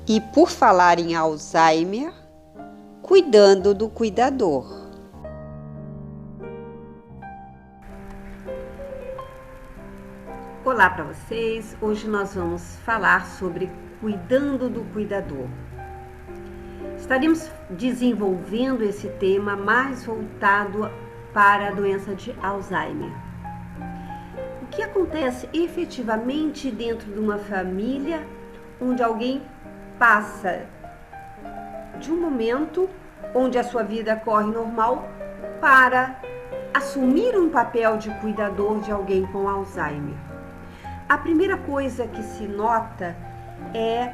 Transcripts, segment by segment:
E por falar em Alzheimer, cuidando do cuidador. Olá para vocês! Hoje nós vamos falar sobre cuidando do cuidador. Estaremos desenvolvendo esse tema mais voltado para a doença de Alzheimer. O que acontece efetivamente dentro de uma família onde alguém passa de um momento onde a sua vida corre normal para assumir um papel de cuidador de alguém com Alzheimer? A primeira coisa que se nota é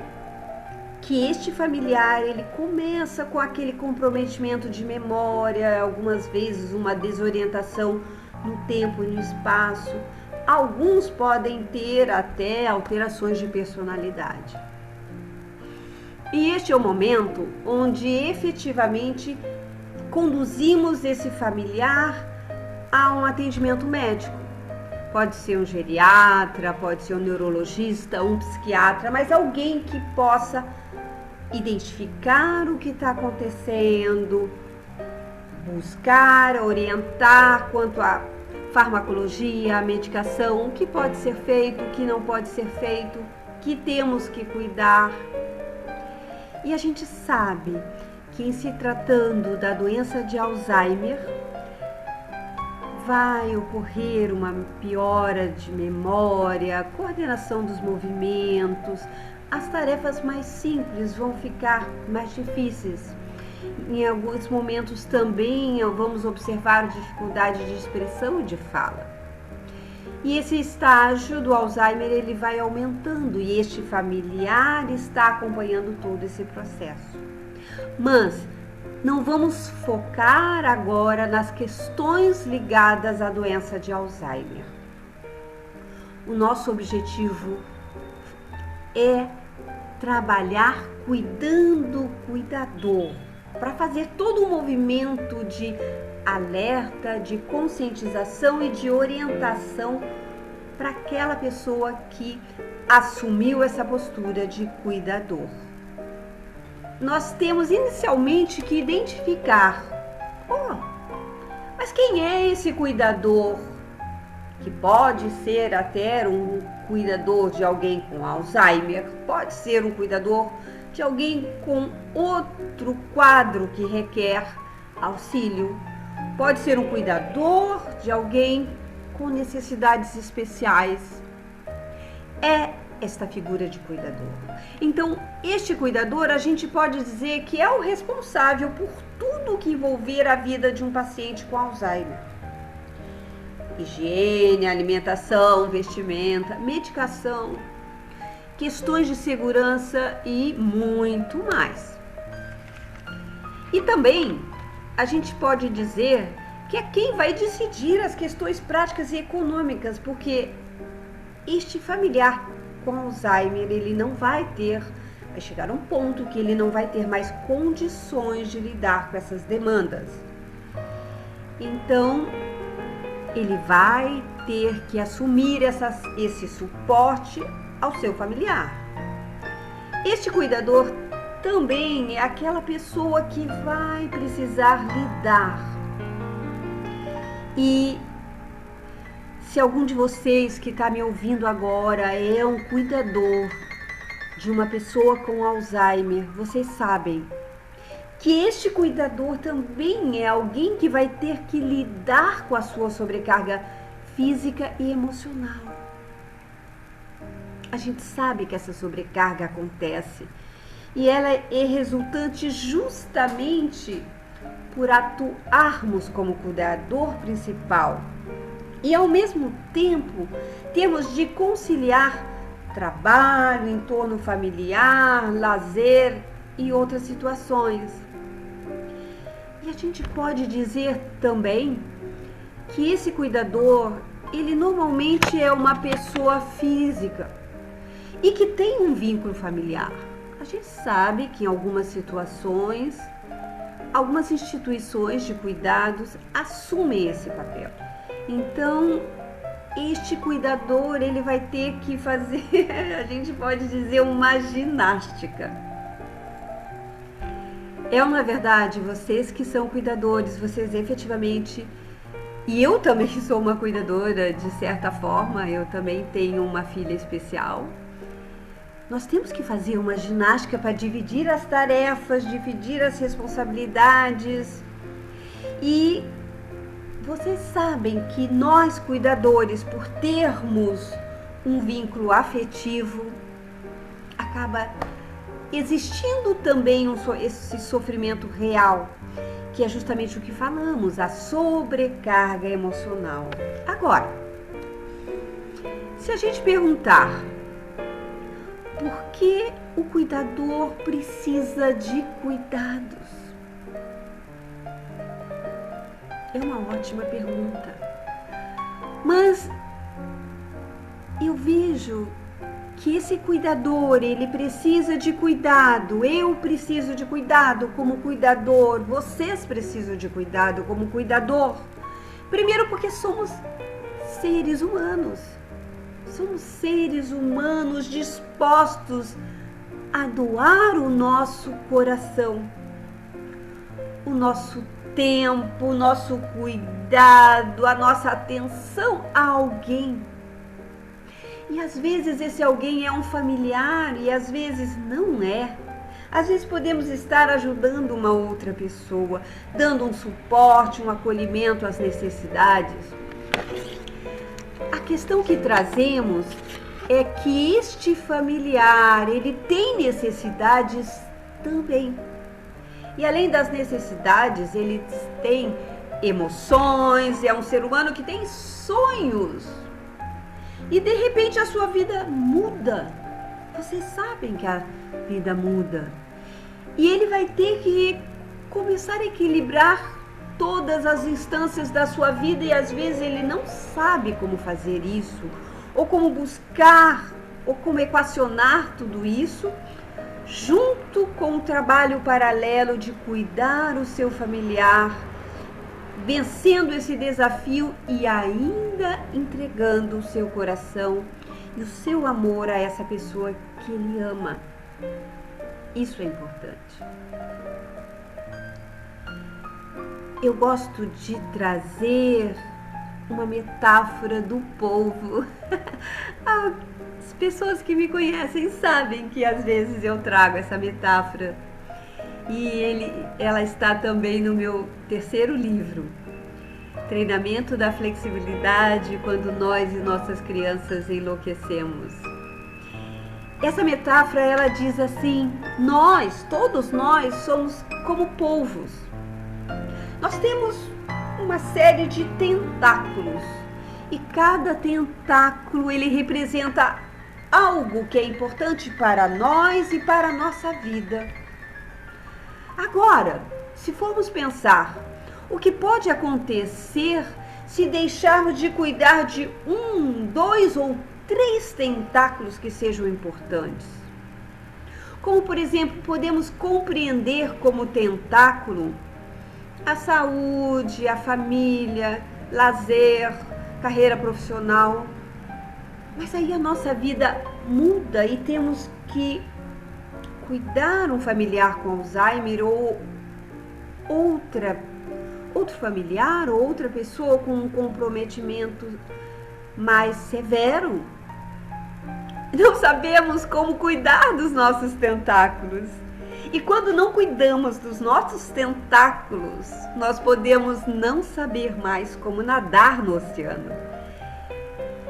que este familiar ele começa com aquele comprometimento de memória, algumas vezes uma desorientação no tempo e no espaço. Alguns podem ter até alterações de personalidade. E este é o momento onde efetivamente conduzimos esse familiar a um atendimento médico. Pode ser um geriatra, pode ser um neurologista, um psiquiatra, mas alguém que possa identificar o que está acontecendo, buscar, orientar quanto à farmacologia, à medicação, o que pode ser feito, o que não pode ser feito, que temos que cuidar. E a gente sabe que em se tratando da doença de Alzheimer, vai ocorrer uma piora de memória, coordenação dos movimentos, as tarefas mais simples vão ficar mais difíceis. Em alguns momentos também vamos observar dificuldade de expressão e de fala. E esse estágio do Alzheimer ele vai aumentando e este familiar está acompanhando todo esse processo. Mas não vamos focar agora nas questões ligadas à doença de Alzheimer. O nosso objetivo é trabalhar cuidando do cuidador, para fazer todo um movimento de alerta, de conscientização e de orientação para aquela pessoa que assumiu essa postura de cuidador. Nós temos inicialmente que identificar, mas quem é esse cuidador? Que pode ser até um cuidador de alguém com Alzheimer, pode ser um cuidador de alguém com outro quadro que requer auxílio, pode ser um cuidador de alguém com necessidades especiais. É esta figura de cuidador. Então, este cuidador a gente pode dizer que é o responsável por tudo que envolver a vida de um paciente com Alzheimer. Higiene, alimentação, vestimenta, medicação, questões de segurança e muito mais. E também a gente pode dizer que é quem vai decidir as questões práticas e econômicas, porque este familiar com Alzheimer, ele não vai chegar a um ponto que ele não vai ter mais condições de lidar com essas demandas. Então, ele vai ter que assumir esse suporte ao seu familiar. Este cuidador também é aquela pessoa que vai precisar lidar. E se algum de vocês que está me ouvindo agora é um cuidador de uma pessoa com Alzheimer, vocês sabem que este cuidador também é alguém que vai ter que lidar com a sua sobrecarga física e emocional. A gente sabe que essa sobrecarga acontece e ela é resultante justamente por atuarmos como cuidador principal. E ao mesmo tempo, temos de conciliar trabalho, entorno familiar, lazer e outras situações. E a gente pode dizer também que esse cuidador, ele normalmente é uma pessoa física e que tem um vínculo familiar. A gente sabe que em algumas situações, algumas instituições de cuidados assumem esse papel. Então, este cuidador, ele vai ter que fazer, a gente pode dizer, uma ginástica. É uma verdade, vocês que são cuidadores, vocês efetivamente, e eu também sou uma cuidadora de certa forma, eu também tenho uma filha especial. Nós temos que fazer uma ginástica para dividir as tarefas, dividir as responsabilidades. E vocês sabem que nós cuidadores, por termos um vínculo afetivo, acaba existindo também esse sofrimento real, que é justamente o que falamos, a sobrecarga emocional. Agora, se a gente perguntar por que o cuidador precisa de cuidados, é uma ótima pergunta. Mas eu vejo que esse cuidador, ele precisa de cuidado, eu preciso de cuidado como cuidador, vocês precisam de cuidado como cuidador. Primeiro porque somos seres humanos. Somos seres humanos dispostos a doar o nosso coração, o nosso tempo, o nosso cuidado, a nossa atenção a alguém. E às vezes esse alguém é um familiar e às vezes não é. Às vezes podemos estar ajudando uma outra pessoa, dando um suporte, um acolhimento às necessidades. A questão que trazemos é que este familiar, ele tem necessidades também. E além das necessidades, ele tem emoções, é um ser humano que tem sonhos. E de repente a sua vida muda. Vocês sabem que a vida muda. E ele vai ter que começar a equilibrar todas as instâncias da sua vida e às vezes ele não sabe como fazer isso, ou como buscar, ou como equacionar tudo isso, junto com o trabalho paralelo de cuidar o seu familiar, vencendo esse desafio e ainda entregando o seu coração e o seu amor a essa pessoa que ele ama. Isso é importante. Eu gosto de trazer uma metáfora do polvo. As pessoas que me conhecem sabem que às vezes eu trago essa metáfora. E ela está também no meu terceiro livro, Treinamento da Flexibilidade quando nós e nossas crianças enlouquecemos. Essa metáfora, ela diz assim: todos nós somos como polvos. Nós temos uma série de tentáculos e cada tentáculo ele representa algo que é importante para nós e para a nossa vida. Agora, se formos pensar o que pode acontecer se deixarmos de cuidar de 1, 2 ou 3 tentáculos que sejam importantes. Como, por exemplo, podemos compreender como tentáculo a saúde, a família, lazer, carreira profissional. Mas aí a nossa vida muda e temos que cuidar um familiar com Alzheimer ou outro familiar ou outra pessoa com um comprometimento mais severo. Não sabemos como cuidar dos nossos tentáculos. E quando não cuidamos dos nossos tentáculos, nós podemos não saber mais como nadar no oceano.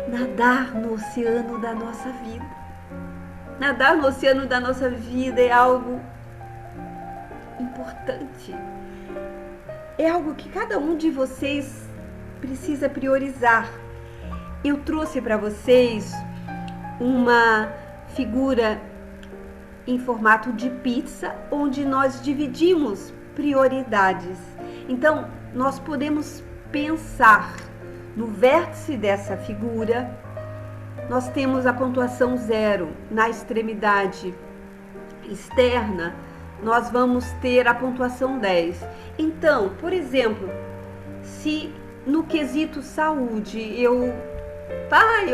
Nadar no oceano da nossa vida. Nadar no oceano da nossa vida é algo importante. É algo que cada um de vocês precisa priorizar. Eu trouxe para vocês uma figura em formato de pizza, onde nós dividimos prioridades. Então, nós podemos pensar no vértice dessa figura, nós temos a pontuação 0. Na extremidade externa, nós vamos ter a pontuação 10. Então, por exemplo, se no quesito saúde eu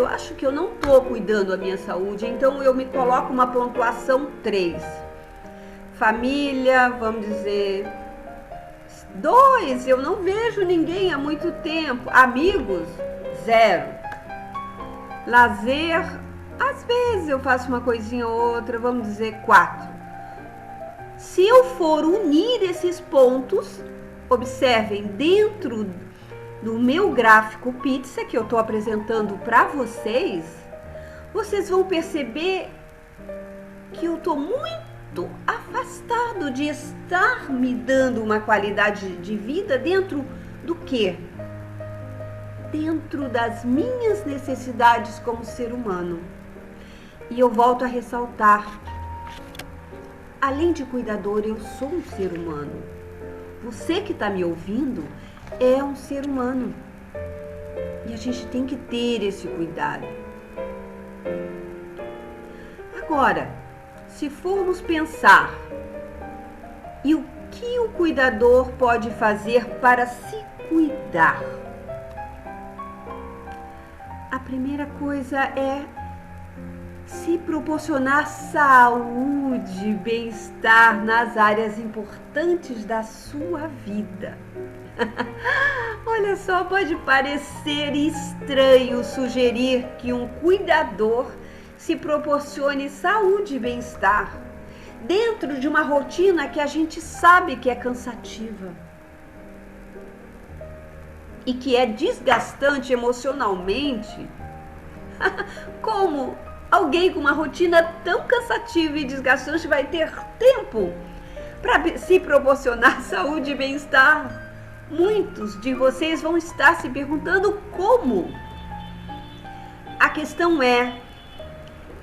acho que eu não estou cuidando da minha saúde, então eu me coloco uma pontuação 3. família, vamos dizer, 2, eu não vejo ninguém há muito tempo. Amigos, 0. Lazer, às vezes eu faço uma coisinha ou outra, vamos dizer 4. Se eu for unir esses pontos, observem, dentro do meu gráfico pizza que eu estou apresentando para vocês, vocês vão perceber que eu estou muito afastado de estar me dando uma qualidade de vida dentro do quê? Dentro das minhas necessidades como ser humano. E eu volto a ressaltar, além de cuidador, eu sou um ser humano. Você que está me ouvindo é um ser humano. E a gente tem que ter esse cuidado. Agora, se formos pensar, e o que o cuidador pode fazer para se cuidar? A primeira coisa é se proporcionar saúde, bem-estar nas áreas importantes da sua vida. Olha só, pode parecer estranho sugerir que um cuidador se proporcione saúde e bem-estar dentro de uma rotina que a gente sabe que é cansativa e que é desgastante emocionalmente. Como alguém com uma rotina tão cansativa e desgastante vai ter tempo para se proporcionar saúde e bem-estar? Muitos de vocês vão estar se perguntando como. A questão é,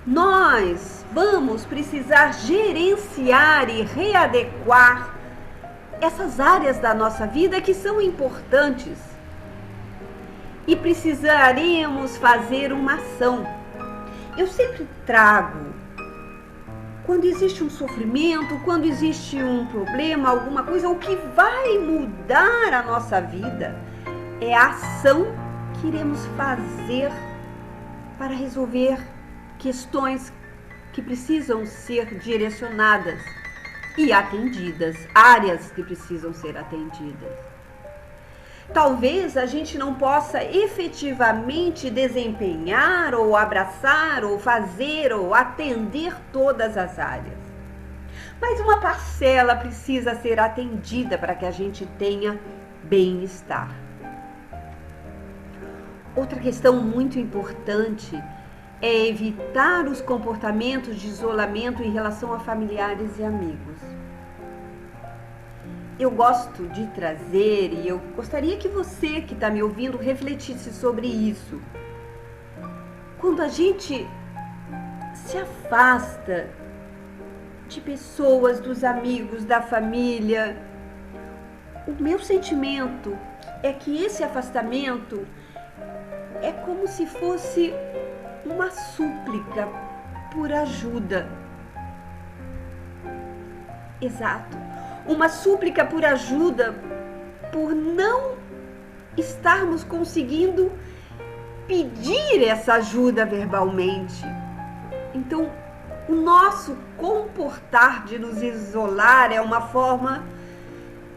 nós vamos precisar gerenciar e readequar essas áreas da nossa vida que são importantes. E precisaremos fazer uma ação. Eu sempre trago, quando existe um sofrimento, quando existe um problema, alguma coisa, o que vai mudar a nossa vida é a ação que iremos fazer para resolver questões que precisam ser direcionadas e atendidas, áreas que precisam ser atendidas. Talvez a gente não possa efetivamente desempenhar ou abraçar ou fazer ou atender todas as áreas. Mas uma parcela precisa ser atendida para que a gente tenha bem-estar. Outra questão muito importante é evitar os comportamentos de isolamento em relação a familiares e amigos. Eu gosto de trazer e eu gostaria que você que está me ouvindo refletisse sobre isso. Quando a gente se afasta de pessoas, dos amigos, da família, o meu sentimento é que esse afastamento é como se fosse uma súplica por ajuda. Exato. Uma súplica por ajuda, por não estarmos conseguindo pedir essa ajuda verbalmente. Então, o nosso comportar de nos isolar é uma forma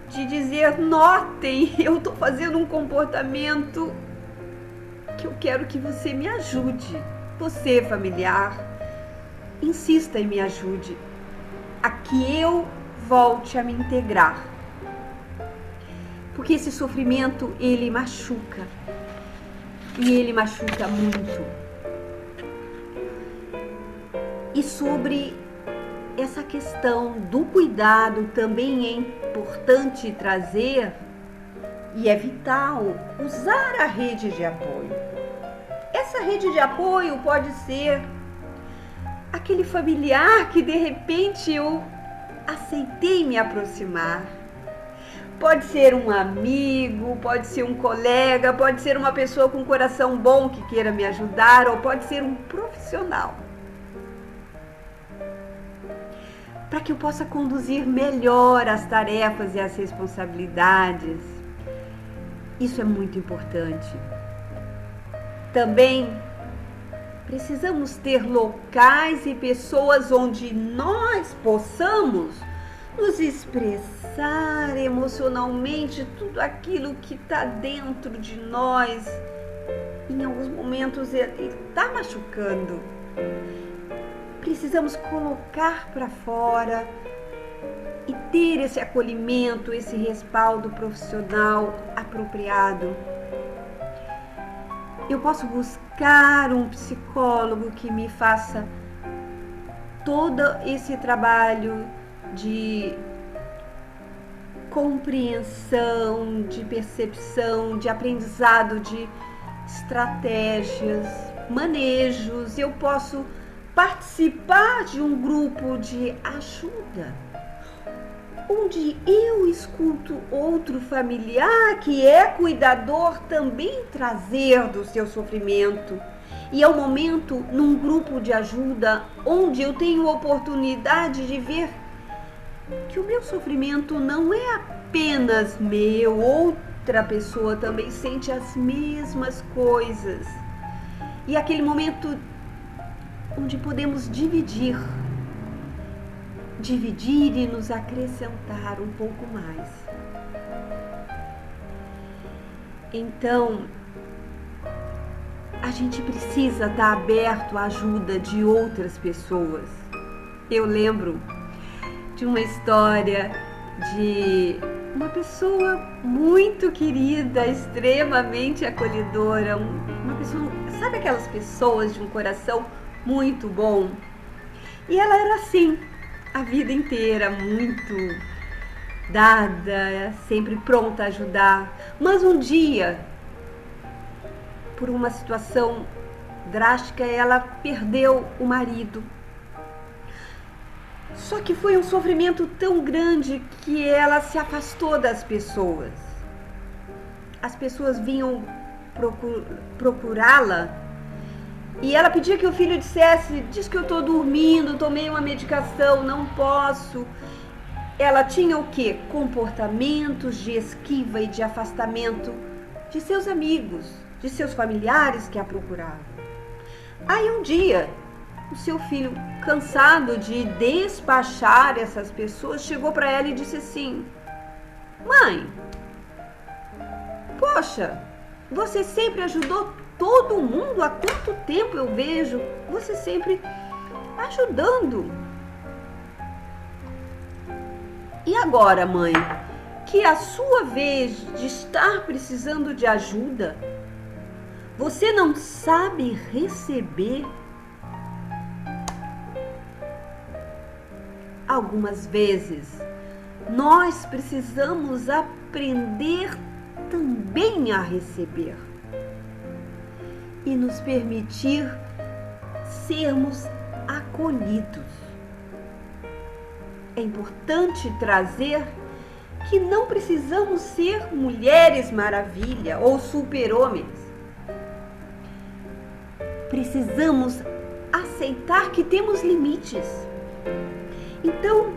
de dizer, notem, eu estou fazendo um comportamento que eu quero que você me ajude. Você, familiar, insista e me ajude a que eu volte a me integrar. Porque esse sofrimento, ele machuca. E ele machuca muito. E sobre essa questão do cuidado também é importante trazer e é vital usar a rede de apoio. Essa rede de apoio pode ser aquele familiar que de repente eu aceitei me aproximar. Pode ser um amigo, pode ser um colega, pode ser uma pessoa com coração bom que queira me ajudar, ou pode ser um profissional. Para que eu possa conduzir melhor as tarefas e as responsabilidades. Isso é muito importante. Também precisamos ter locais e pessoas onde nós possamos nos expressar emocionalmente tudo aquilo que está dentro de nós. Em alguns momentos ele está machucando. Precisamos colocar para fora e ter esse acolhimento, esse respaldo profissional apropriado. Eu posso buscar um psicólogo que me faça todo esse trabalho de compreensão, de percepção, de aprendizado, de estratégias, manejos. Eu posso participar de um grupo de ajuda, onde eu escuto outro familiar que é cuidador também trazer do seu sofrimento. E é um momento num grupo de ajuda onde eu tenho oportunidade de ver que o meu sofrimento não é apenas meu, outra pessoa também sente as mesmas coisas. E aquele momento onde podemos dividir e nos acrescentar um pouco mais. Então, a gente precisa estar aberto à ajuda de outras pessoas. Eu lembro de uma história de uma pessoa muito querida, extremamente acolhedora, uma pessoa, sabe aquelas pessoas de um coração muito bom? E ela era assim a vida inteira, muito dada, sempre pronta a ajudar. Mas um dia, por uma situação drástica, ela perdeu o marido. Só que foi um sofrimento tão grande que ela se afastou das pessoas. As pessoas vinham procurá-la e ela pedia que o filho dissesse: diz que eu estou dormindo, tomei uma medicação, não posso. Ela tinha o quê? Comportamentos de esquiva e de afastamento de seus amigos, de seus familiares que a procuravam. Aí um dia, o seu filho, cansado de despachar essas pessoas, chegou para ela e disse assim: mãe, poxa, você sempre ajudou todo mundo, há quanto tempo eu vejo você sempre ajudando. E agora, mãe, que é a sua vez de estar precisando de ajuda, você não sabe receber? Algumas vezes, nós precisamos aprender também a receber e nos permitir sermos acolhidos. É importante trazer que não precisamos ser mulheres maravilha ou super-homens. Precisamos aceitar que temos limites. Então,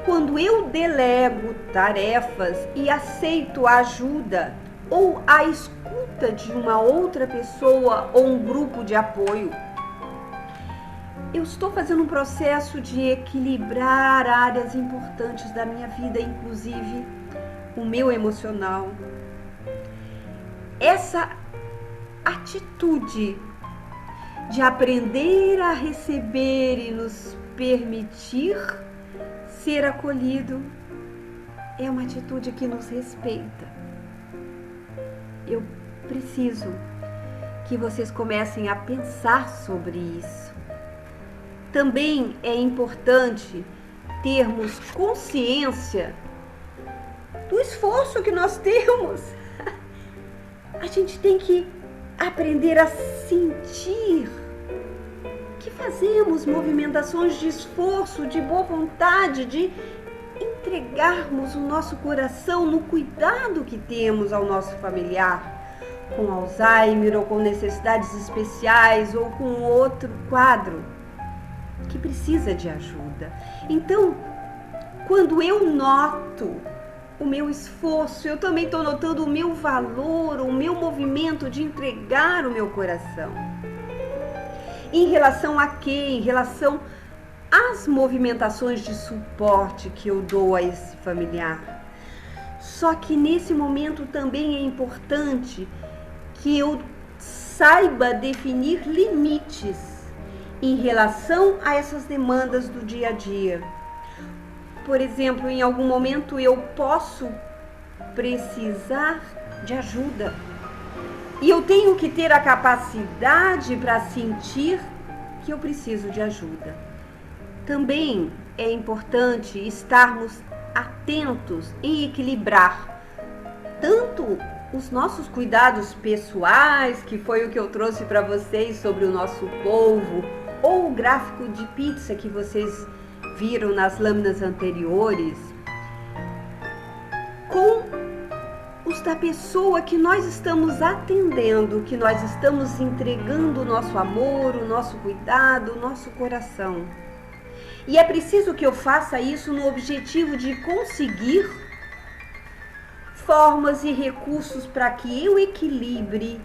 quando eu delego tarefas e aceito a ajuda ou a escuta de uma outra pessoa ou um grupo de apoio, eu estou fazendo um processo de equilibrar áreas importantes da minha vida, inclusive o meu emocional. Essa atitude de aprender a receber e nos permitir ser acolhido é uma atitude que nos respeita. Eu preciso que vocês comecem a pensar sobre isso. Também é importante termos consciência do esforço que nós temos. A gente tem que aprender a sentir que fazemos movimentações de esforço, de boa vontade, de entregarmos o nosso coração no cuidado que temos ao nosso familiar, com Alzheimer ou com necessidades especiais ou com outro quadro que precisa de ajuda. Então, quando eu noto o meu esforço, eu também estou notando o meu valor, o meu movimento de entregar o meu coração. Em relação a quê? Em relação as movimentações de suporte que eu dou a esse familiar. Só que nesse momento também é importante que eu saiba definir limites em relação a essas demandas do dia a dia. Por exemplo, em algum momento eu posso precisar de ajuda e eu tenho que ter a capacidade para sentir que eu preciso de ajuda. Também é importante estarmos atentos em equilibrar tanto os nossos cuidados pessoais, que foi o que eu trouxe para vocês sobre o nosso polvo, ou o gráfico de pizza que vocês viram nas lâminas anteriores, com os da pessoa que nós estamos atendendo, que nós estamos entregando o nosso amor, o nosso cuidado, o nosso coração. E é preciso que eu faça isso no objetivo de conseguir formas e recursos para que eu equilibre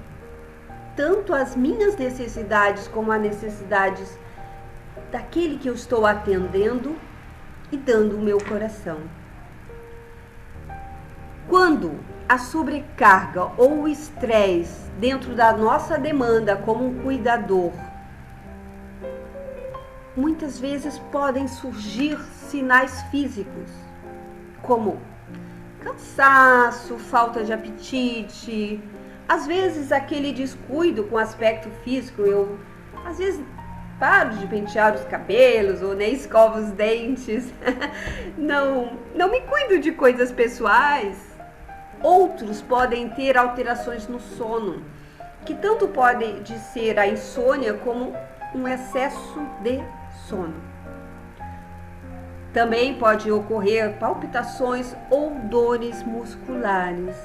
tanto as minhas necessidades como as necessidades daquele que eu estou atendendo e dando o meu coração. Quando a sobrecarga ou o estresse dentro da nossa demanda como um cuidador, muitas vezes podem surgir sinais físicos, como cansaço, falta de apetite, às vezes aquele descuido com o aspecto físico. Eu, às vezes, paro de pentear os cabelos ou nem escovo os dentes, não me cuido de coisas pessoais. Outros podem ter alterações no sono, que tanto pode ser a insônia como um excesso de sono. Também pode ocorrer palpitações ou dores musculares.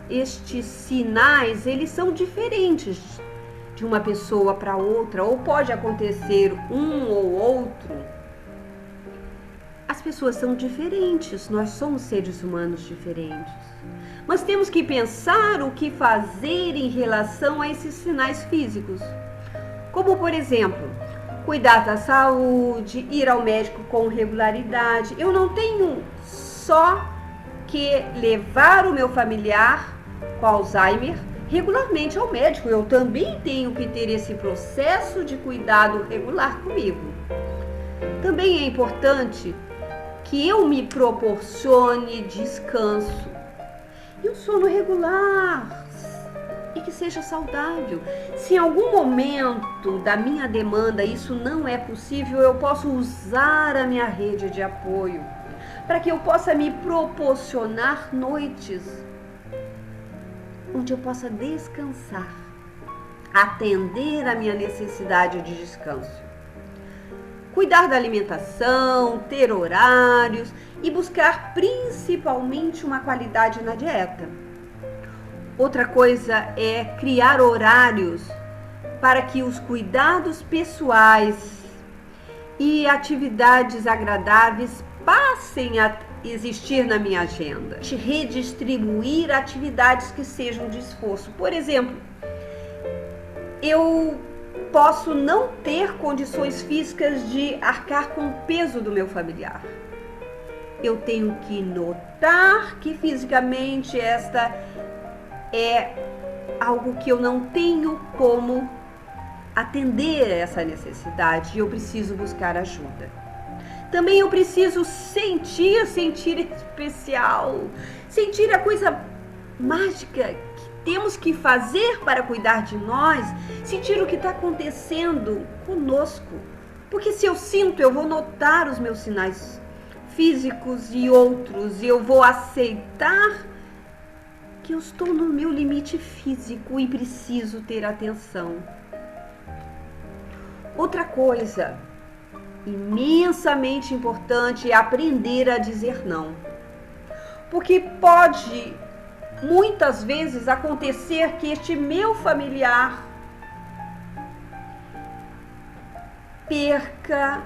Estes sinais, eles são diferentes de uma pessoa para outra, ou pode acontecer um ou outro. As pessoas são diferentes, nós somos seres humanos diferentes. Mas temos que pensar o que fazer em relação a esses sinais físicos. Como, por exemplo, cuidar da saúde, ir ao médico com regularidade. Eu não tenho só que levar o meu familiar com Alzheimer regularmente ao médico. Eu também tenho que ter esse processo de cuidado regular comigo. Também é importante que eu me proporcione descanso e um sono regular e que seja saudável. Se em algum momento da minha demanda isso não é possível, eu posso usar a minha rede de apoio para que eu possa me proporcionar noites onde eu possa descansar, atender a minha necessidade de descanso. Cuidar da alimentação, ter horários e buscar principalmente uma qualidade na dieta. Outra coisa é criar horários para que os cuidados pessoais e atividades agradáveis passem a existir na minha agenda. Redistribuir atividades que sejam de esforço. Por exemplo, eu posso não ter condições físicas de arcar com o peso do meu familiar. Eu tenho que notar que fisicamente esta é algo que eu não tenho como atender essa necessidade e eu preciso buscar ajuda. Também eu preciso sentir especial, sentir a coisa mágica que temos que fazer para cuidar de nós, sentir o que está acontecendo conosco. Porque se eu sinto, eu vou notar os meus sinais físicos e outros, e eu vou aceitar que eu estou no meu limite físico e preciso ter atenção. Outra coisa imensamente importante é aprender a dizer não. Porque pode muitas vezes acontecer que este meu familiar perca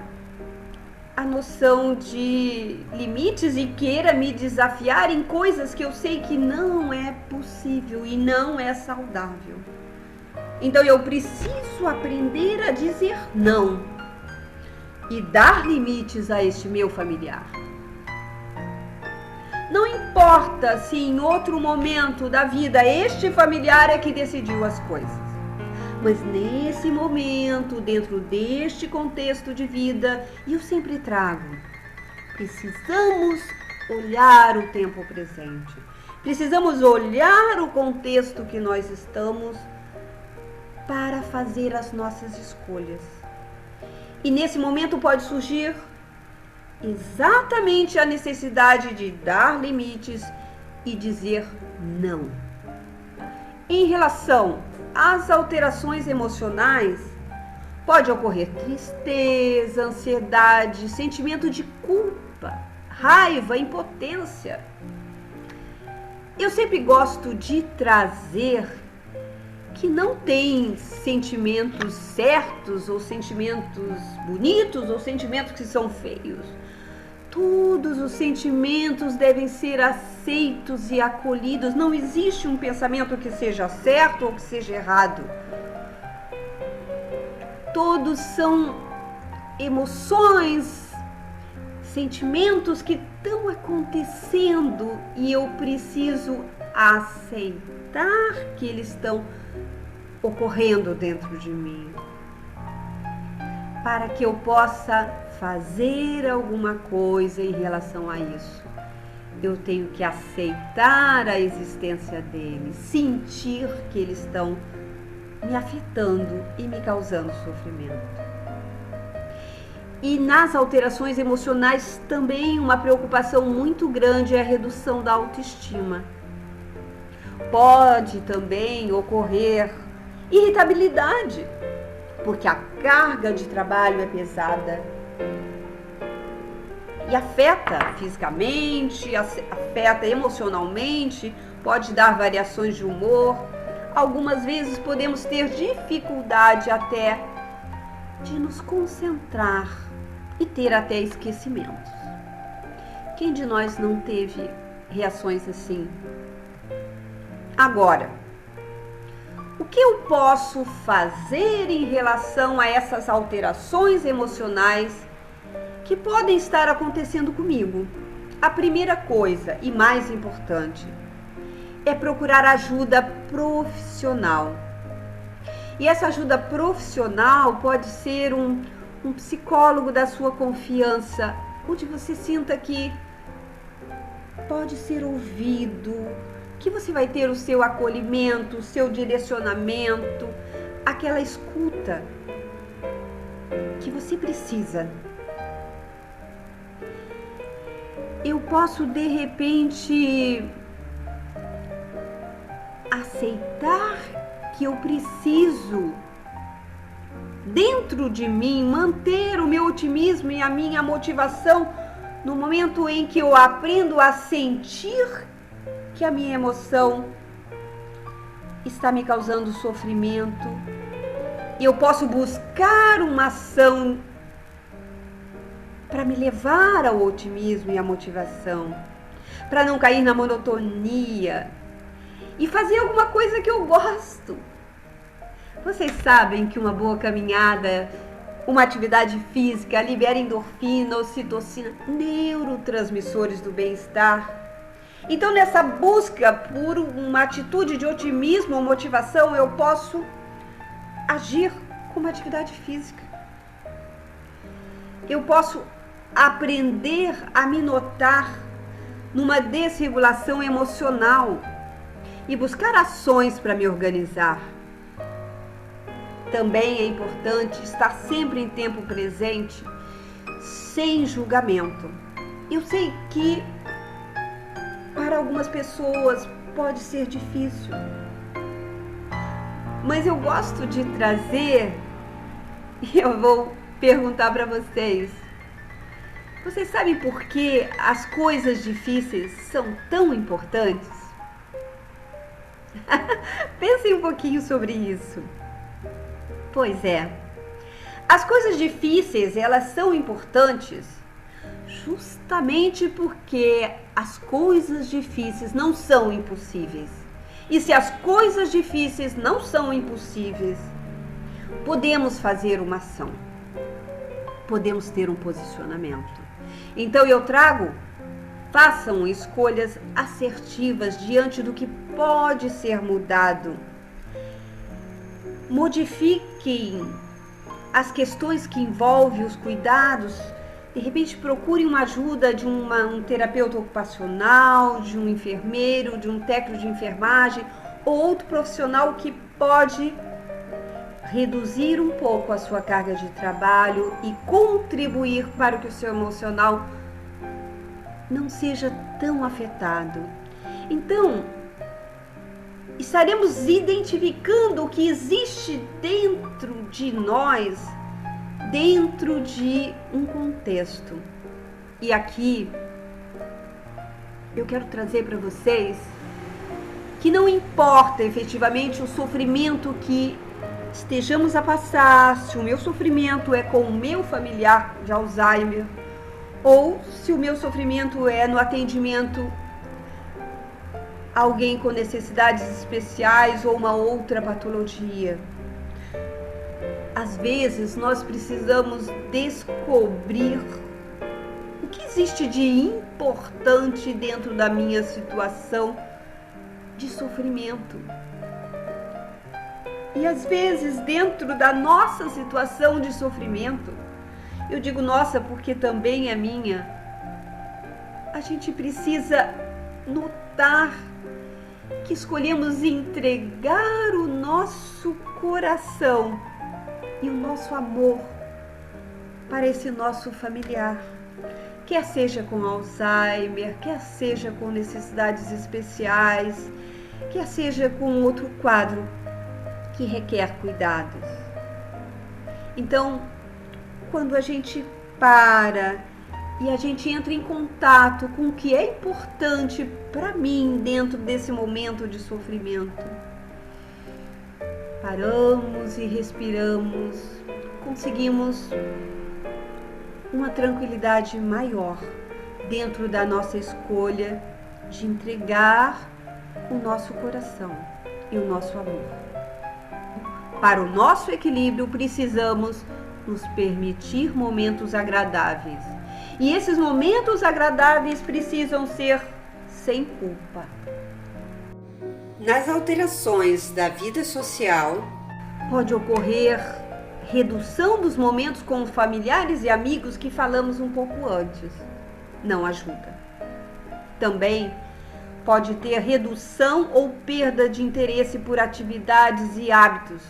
a noção de limites e queira me desafiar em coisas que eu sei que não é possível e não é saudável. Então eu preciso aprender a dizer não. e dar limites a este meu familiar. Não importa se em outro momento da vida este familiar é que decidiu as coisas, mas nesse momento, dentro deste contexto de vida, eu sempre trago, precisamos olhar o tempo presente. Precisamos olhar o contexto que nós estamos para fazer as nossas escolhas. E nesse momento pode surgir exatamente a necessidade de dar limites e dizer não. Em relação às alterações emocionais, pode ocorrer tristeza, ansiedade, sentimento de culpa, raiva, impotência. Eu sempre gosto de trazer que não tem sentimentos certos ou sentimentos bonitos ou sentimentos que são feios. Todos os sentimentos devem ser aceitos e acolhidos. Não existe um pensamento que seja certo ou que seja errado. Todos são emoções, sentimentos que estão acontecendo e eu preciso aceitar que eles estão ocorrendo dentro de mim, para que eu possa fazer alguma coisa em relação a isso. Eu tenho que aceitar a existência deles, sentir que eles estão me afetando e me causando sofrimento. E nas alterações emocionais também uma preocupação muito grande é a redução da autoestima. Pode também ocorrer irritabilidade, porque a carga de trabalho é pesada e afeta fisicamente, afeta emocionalmente, pode dar variações de humor. Algumas vezes podemos ter dificuldade até de nos concentrar e ter até esquecimentos. Quem de nós não teve reações assim? Agora, o que eu posso fazer em relação a essas alterações emocionais que podem estar acontecendo comigo? A primeira coisa e mais importante é procurar ajuda profissional. E essa ajuda profissional pode ser um psicólogo da sua confiança, onde você sinta que pode ser ouvido, que você vai ter o seu acolhimento, o seu direcionamento, aquela escuta que você precisa. Eu posso, de repente, aceitar que eu preciso, dentro de mim, manter o meu otimismo e a minha motivação no momento em que eu aprendo a sentir que a minha emoção está me causando sofrimento. Eu posso buscar uma ação para me levar ao otimismo e à motivação, para não cair na monotonia e fazer alguma coisa que eu gosto. Vocês sabem que uma boa caminhada, uma atividade física libera endorfina, ocitocina, neurotransmissores do bem-estar. Então, nessa busca por uma atitude de otimismo ou motivação, eu posso agir com uma atividade física. Eu posso aprender a me notar numa desregulação emocional e buscar ações para me organizar. Também é importante estar sempre em tempo presente, sem julgamento. Eu sei que para algumas pessoas pode ser difícil, mas eu gosto de trazer, e eu vou perguntar para vocês. Vocês sabem por que as coisas difíceis são tão importantes? Pensem um pouquinho sobre isso. Pois é, as coisas difíceis, elas são importantes justamente porque as coisas difíceis não são impossíveis. E se as coisas difíceis não são impossíveis, podemos fazer uma ação. podemos ter um posicionamento. Então eu trago, façam escolhas assertivas diante do que pode ser mudado. Modifiquem as questões que envolvem os cuidados. De repente procurem uma ajuda de um terapeuta ocupacional, de um enfermeiro, de um técnico de enfermagem ou outro profissional que pode reduzir um pouco a sua carga de trabalho e contribuir para que o seu emocional não seja tão afetado. Então, estaremos identificando o que existe dentro de nós, dentro de um contexto. E aqui eu quero trazer para vocês que não importa efetivamente o sofrimento que estejamos a passar, se o meu sofrimento é com o meu familiar de Alzheimer ou se o meu sofrimento é no atendimento a alguém com necessidades especiais ou uma outra patologia. Às vezes nós precisamos descobrir o que existe de importante dentro da minha situação de sofrimento. E às vezes dentro da nossa situação de sofrimento, eu digo nossa porque também é minha, a gente precisa notar que escolhemos entregar o nosso coração e o nosso amor para esse nosso familiar, quer seja com Alzheimer, quer seja com necessidades especiais, quer seja com outro quadro que requer cuidados. Então, quando a gente para e a gente entra em contato com o que é importante para mim dentro desse momento de sofrimento, paramos e respiramos, conseguimos uma tranquilidade maior dentro da nossa escolha de entregar o nosso coração e o nosso amor. Para o nosso equilíbrio, precisamos nos permitir momentos agradáveis. E esses momentos agradáveis precisam ser sem culpa. Nas alterações da vida social, pode ocorrer redução dos momentos com familiares e amigos que falamos um pouco antes. Não ajuda. Também pode ter redução ou perda de interesse por atividades e hábitos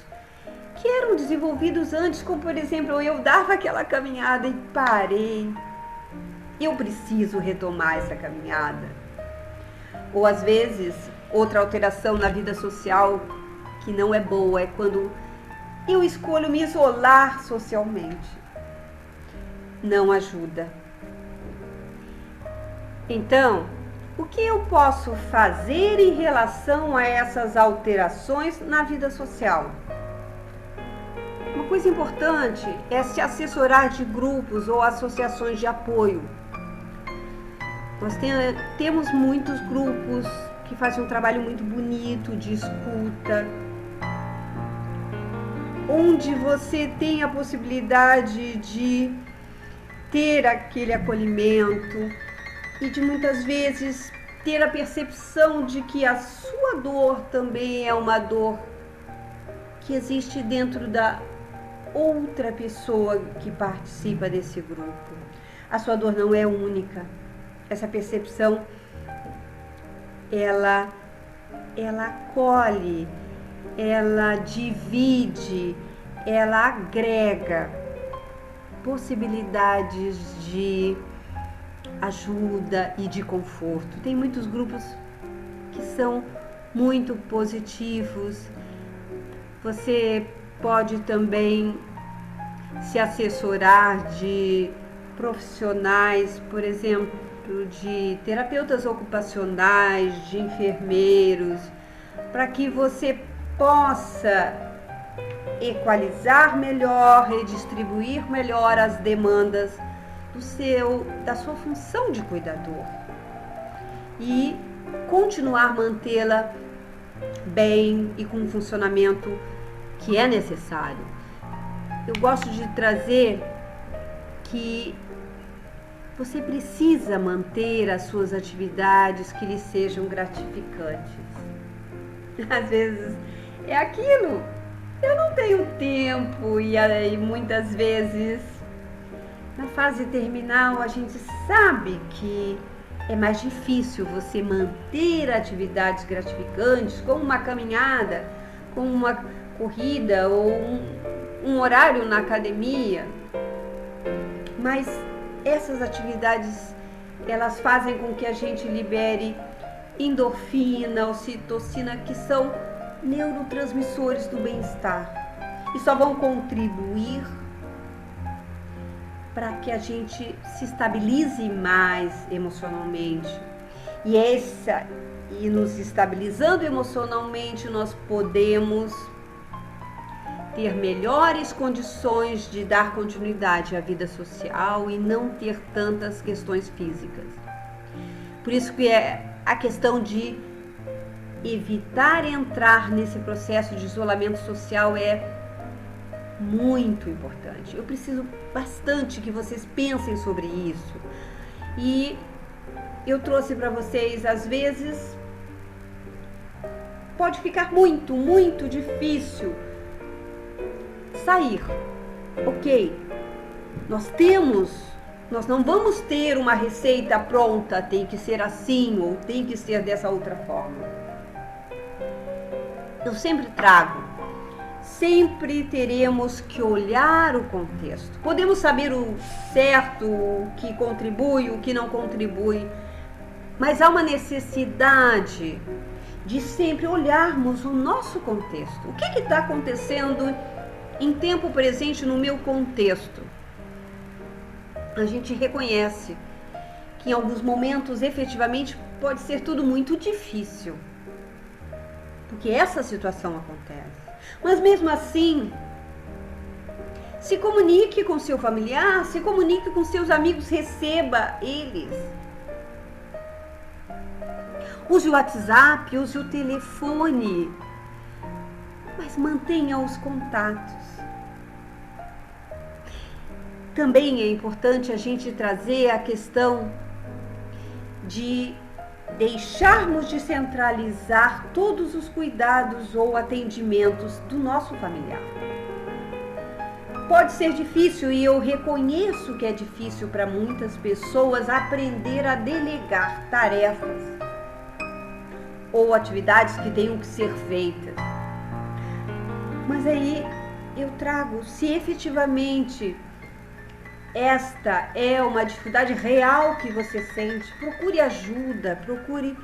que eram desenvolvidos antes, como por exemplo, eu dava aquela caminhada e parei. Eu preciso retomar essa caminhada. Ou às vezes, outra alteração na vida social que não é boa é quando eu escolho me isolar socialmente. Não ajuda. Então, o que eu posso fazer em relação a essas alterações na vida social? Uma coisa importante é se assessorar de grupos ou associações de apoio. Nós temos muitos grupos que fazem um trabalho muito bonito de escuta, onde você tem a possibilidade de ter aquele acolhimento e de muitas vezes ter a percepção de que a sua dor também é uma dor que existe dentro da outra pessoa que participa desse grupo. A sua dor não é única. Essa percepção, ela acolhe, ela divide, ela agrega possibilidades de ajuda e de conforto. Tem muitos grupos que são muito positivos. Você pode também se assessorar de profissionais, por exemplo, de terapeutas ocupacionais, de enfermeiros, para que você possa equalizar melhor, redistribuir melhor as demandas da sua função de cuidador e continuar mantê-la bem e com o funcionamento que é necessário. Eu gosto de trazer que você precisa manter as suas atividades que lhe sejam gratificantes. Às vezes é aquilo, eu não tenho tempo e aí muitas vezes na fase terminal a gente sabe que é mais difícil você manter atividades gratificantes, como uma caminhada, como uma corrida ou um horário na academia. Mas essas atividades, elas fazem com que a gente libere endorfina, ocitocina, que são neurotransmissores do bem-estar e só vão contribuir para que a gente se estabilize mais emocionalmente. E nos estabilizando emocionalmente, nós podemos ter melhores condições de dar continuidade à vida social e não ter tantas questões físicas. Por isso que é a questão de evitar entrar nesse processo de isolamento social é muito importante. Eu preciso bastante que vocês pensem sobre isso. E eu trouxe para vocês, às vezes, pode ficar muito, muito difícil sair. Ok, nós não vamos ter uma receita pronta, tem que ser assim ou tem que ser dessa outra forma. Eu sempre trago, sempre teremos que olhar o contexto. Podemos saber o certo, o que contribui, o que não contribui, mas há uma necessidade de sempre olharmos o nosso contexto. O que está acontecendo em tempo presente no meu contexto? A gente reconhece que em alguns momentos efetivamente pode ser tudo muito difícil, porque essa situação acontece. Mas mesmo assim, se comunique com seu familiar, se comunique com seus amigos, receba eles. Use o WhatsApp, use o telefone, mas mantenha os contatos. Também é importante a gente trazer a questão de deixarmos de centralizar todos os cuidados ou atendimentos do nosso familiar. Pode ser difícil e eu reconheço que é difícil para muitas pessoas aprender a delegar tarefas ou atividades que tenham que ser feitas. Mas aí eu trago, se efetivamente esta é uma dificuldade real que você sente, procure ajuda, procure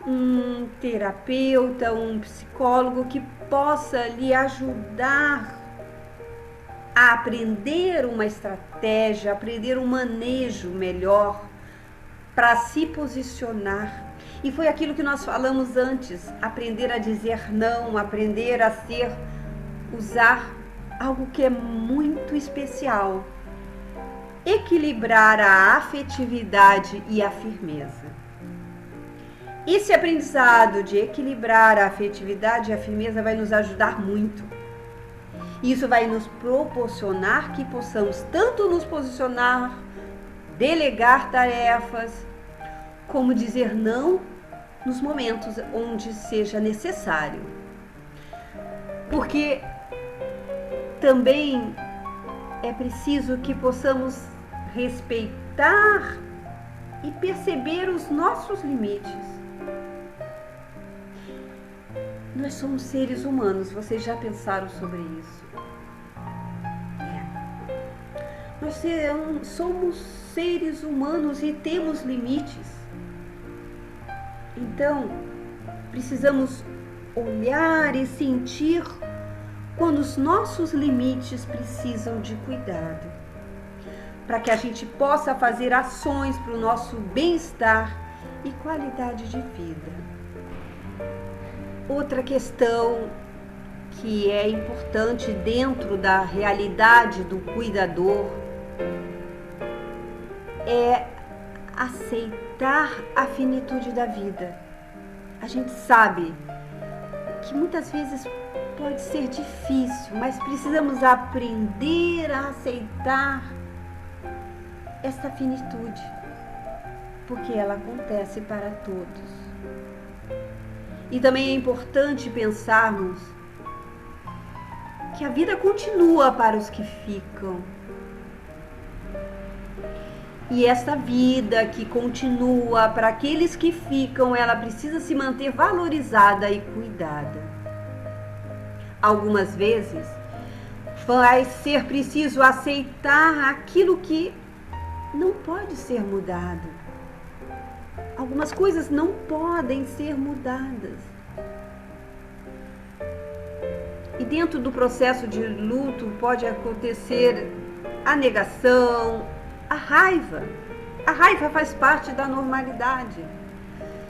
um terapeuta, um psicólogo que possa lhe ajudar a aprender uma estratégia, aprender um manejo melhor para se posicionar. E foi aquilo que nós falamos antes, aprender a dizer não, aprender a usar algo que é muito especial. Equilibrar a afetividade e a firmeza. Esse aprendizado de equilibrar a afetividade e a firmeza vai nos ajudar muito. Isso vai nos proporcionar que possamos tanto nos posicionar, delegar tarefas, como dizer não nos momentos onde seja necessário. Porque também é preciso que possamos respeitar e perceber os nossos limites. Nós somos seres humanos, vocês já pensaram sobre isso? Nós somos seres humanos e temos limites. Então, precisamos olhar e sentir quando os nossos limites precisam de cuidado, para que a gente possa fazer ações para o nosso bem-estar e qualidade de vida. Outra questão que é importante dentro da realidade do cuidador é aceitar a finitude da vida. A gente sabe que muitas vezes pode ser difícil, mas precisamos aprender a aceitar esta finitude, porque ela acontece para todos. E também é importante pensarmos que a vida continua para os que ficam. E essa vida que continua para aqueles que ficam, ela precisa se manter valorizada e cuidada. Algumas vezes vai ser preciso aceitar aquilo que não pode ser mudado. Algumas coisas não podem ser mudadas. E dentro do processo de luto pode acontecer a negação, a raiva. A raiva faz parte da normalidade.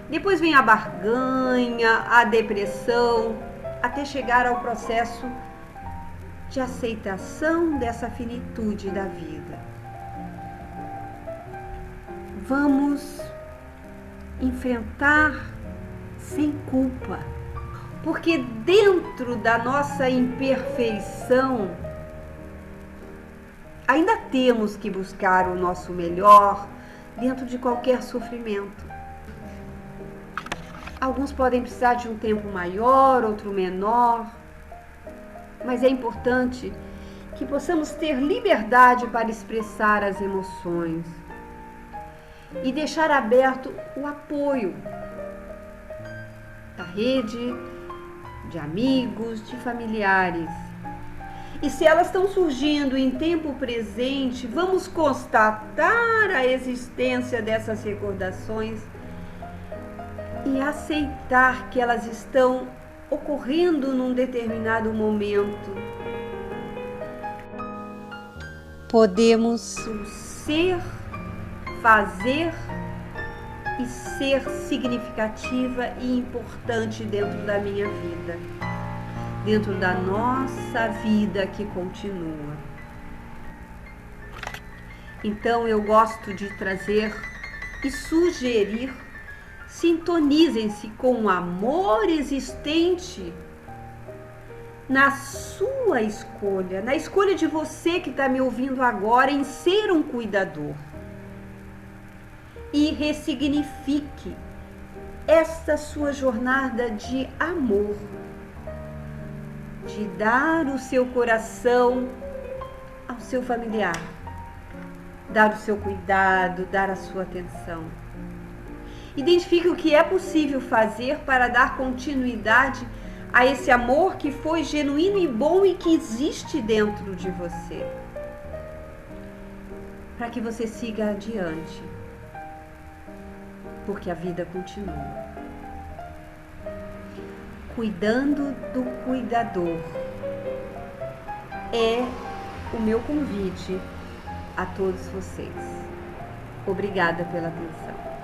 Depois vem a barganha, a depressão, até chegar ao processo de aceitação dessa finitude da vida. Vamos enfrentar sem culpa, porque dentro da nossa imperfeição ainda temos que buscar o nosso melhor dentro de qualquer sofrimento. Alguns podem precisar de um tempo maior, outro menor, mas é importante que possamos ter liberdade para expressar as emoções e deixar aberto o apoio da rede, de amigos, de familiares. E se elas estão surgindo em tempo presente, vamos constatar a existência dessas recordações e aceitar que elas estão ocorrendo num determinado momento. Podemos ser, fazer e ser significativa e importante dentro da minha vida, dentro da nossa vida que continua. Então eu gosto de trazer e sugerir: sintonizem-se com o amor existente na sua escolha, na escolha de você que está me ouvindo agora em ser um cuidador. E ressignifique esta sua jornada de amor, de dar o seu coração ao seu familiar, dar o seu cuidado, dar a sua atenção. Identifique o que é possível fazer para dar continuidade a esse amor que foi genuíno e bom e que existe dentro de você, para que você siga adiante, porque a vida continua. Cuidando do cuidador é o meu convite a todos vocês. Obrigada pela atenção.